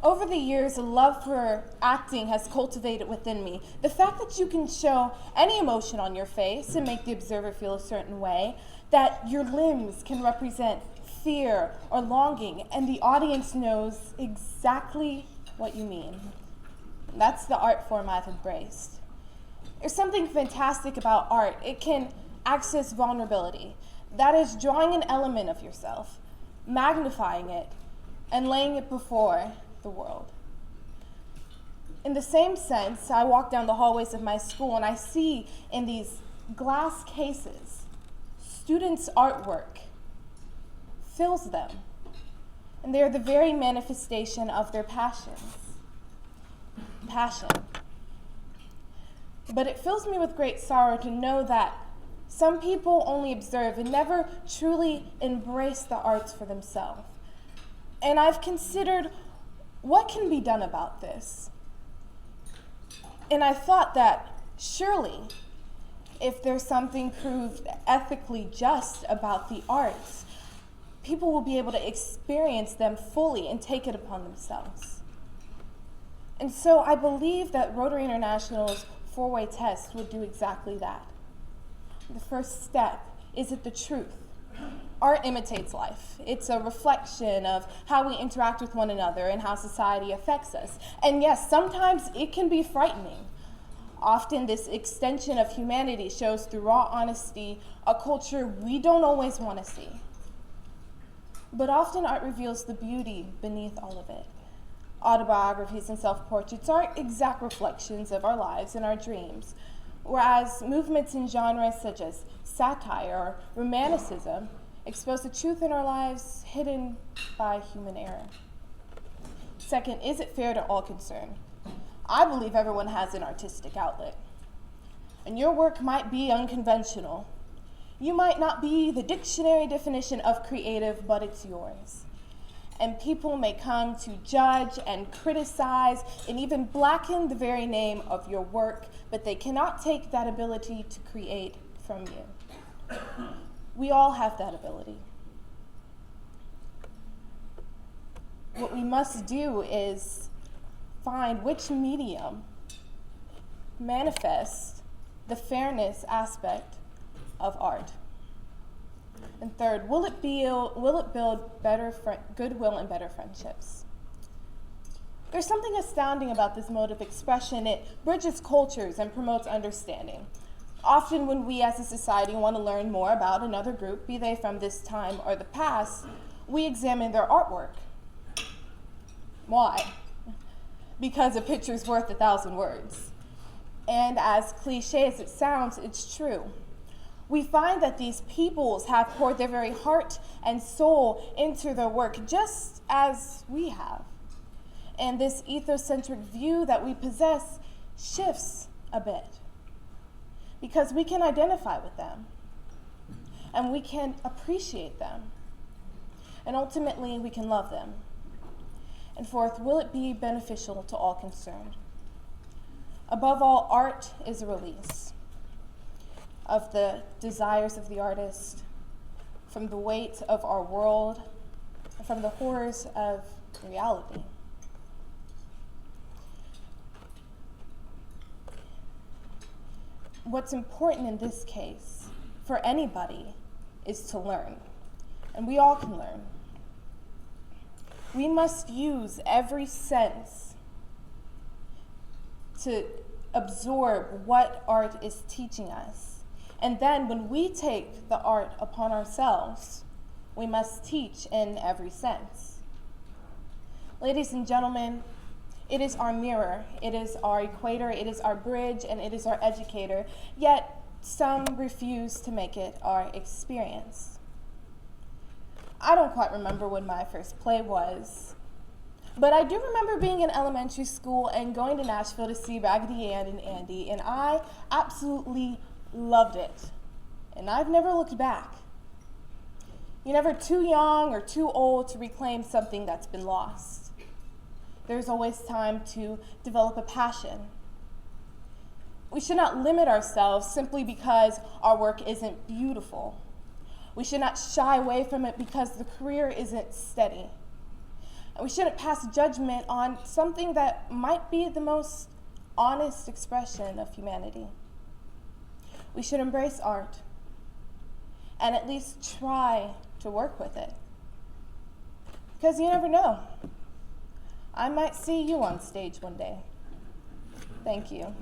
Over the years, a love for acting has cultivated within me. The fact that you can show any emotion on your face and make the observer feel a certain way, that your limbs can represent fear or longing, and the audience knows exactly what you mean. That's the art form I've embraced. There's something fantastic about art. It can access vulnerability. That is, drawing an element of yourself, magnifying it, and laying it before the world. In the same sense, I walk down the hallways of my school and I see in these glass cases, students' artwork fills them. And they are the very manifestation of their passion. But it fills me with great sorrow to know that some people only observe and never truly embrace the arts for themselves. And I've considered what can be done about this. And I thought that surely, if there's something proved ethically just about the arts, people will be able to experience them fully and take it upon themselves. And so I believe that Rotary International's four-way test would do exactly that. The first step, is it the truth? Art imitates life. It's a reflection of how we interact with one another and how society affects us. And yes, sometimes it can be frightening. Often this extension of humanity shows through raw honesty a culture we don't always want to see. But often art reveals the beauty beneath all of it. Autobiographies and self-portraits are exact reflections of our lives and our dreams, whereas movements in genres such as satire or romanticism expose the truth in our lives hidden by human error. Second, is it fair to all concerned? I believe everyone has an artistic outlet, and your work might be unconventional. You might not be the dictionary definition of creative, but it's yours. And people may come to judge and criticize and even blacken the very name of your work, but they cannot take that ability to create from you. We all have that ability. What we must do is find which medium manifests the fairness aspect of art. And third, will it build better goodwill and better friendships? There's something astounding about this mode of expression. It bridges cultures and promotes understanding. Often when we as a society want to learn more about another group, be they from this time or the past, we examine their artwork. Why? Because a picture's worth 1,000 words. And as cliche as it sounds, it's true. We find that these peoples have poured their very heart and soul into their work, just as we have. And this ethocentric view that we possess shifts a bit, because we can identify with them, and we can appreciate them, and ultimately we can love them. And fourth, will it be beneficial to all concerned? Above all, art is a release of the desires of the artist, from the weight of our world, and from the horrors of reality. What's important in this case, for anybody, is to learn, and we all can learn. We must use every sense to absorb what art is teaching us. And then when we take the art upon ourselves, we must teach in every sense. Ladies and gentlemen, it is our mirror, it is our equator, it is our bridge, and it is our educator, yet some refuse to make it our experience. I don't quite remember when my first play was, but I do remember being in elementary school and going to Nashville to see Raggedy Ann and Andy, and I absolutely loved it, and I've never looked back. You're never too young or too old to reclaim something that's been lost. There's always time to develop a passion. We should not limit ourselves simply because our work isn't beautiful. We should not shy away from it because the career isn't steady. And we shouldn't pass judgment on something that might be the most honest expression of humanity. We should embrace art and at least try to work with it. Because you never know. I might see you on stage one day. Thank you.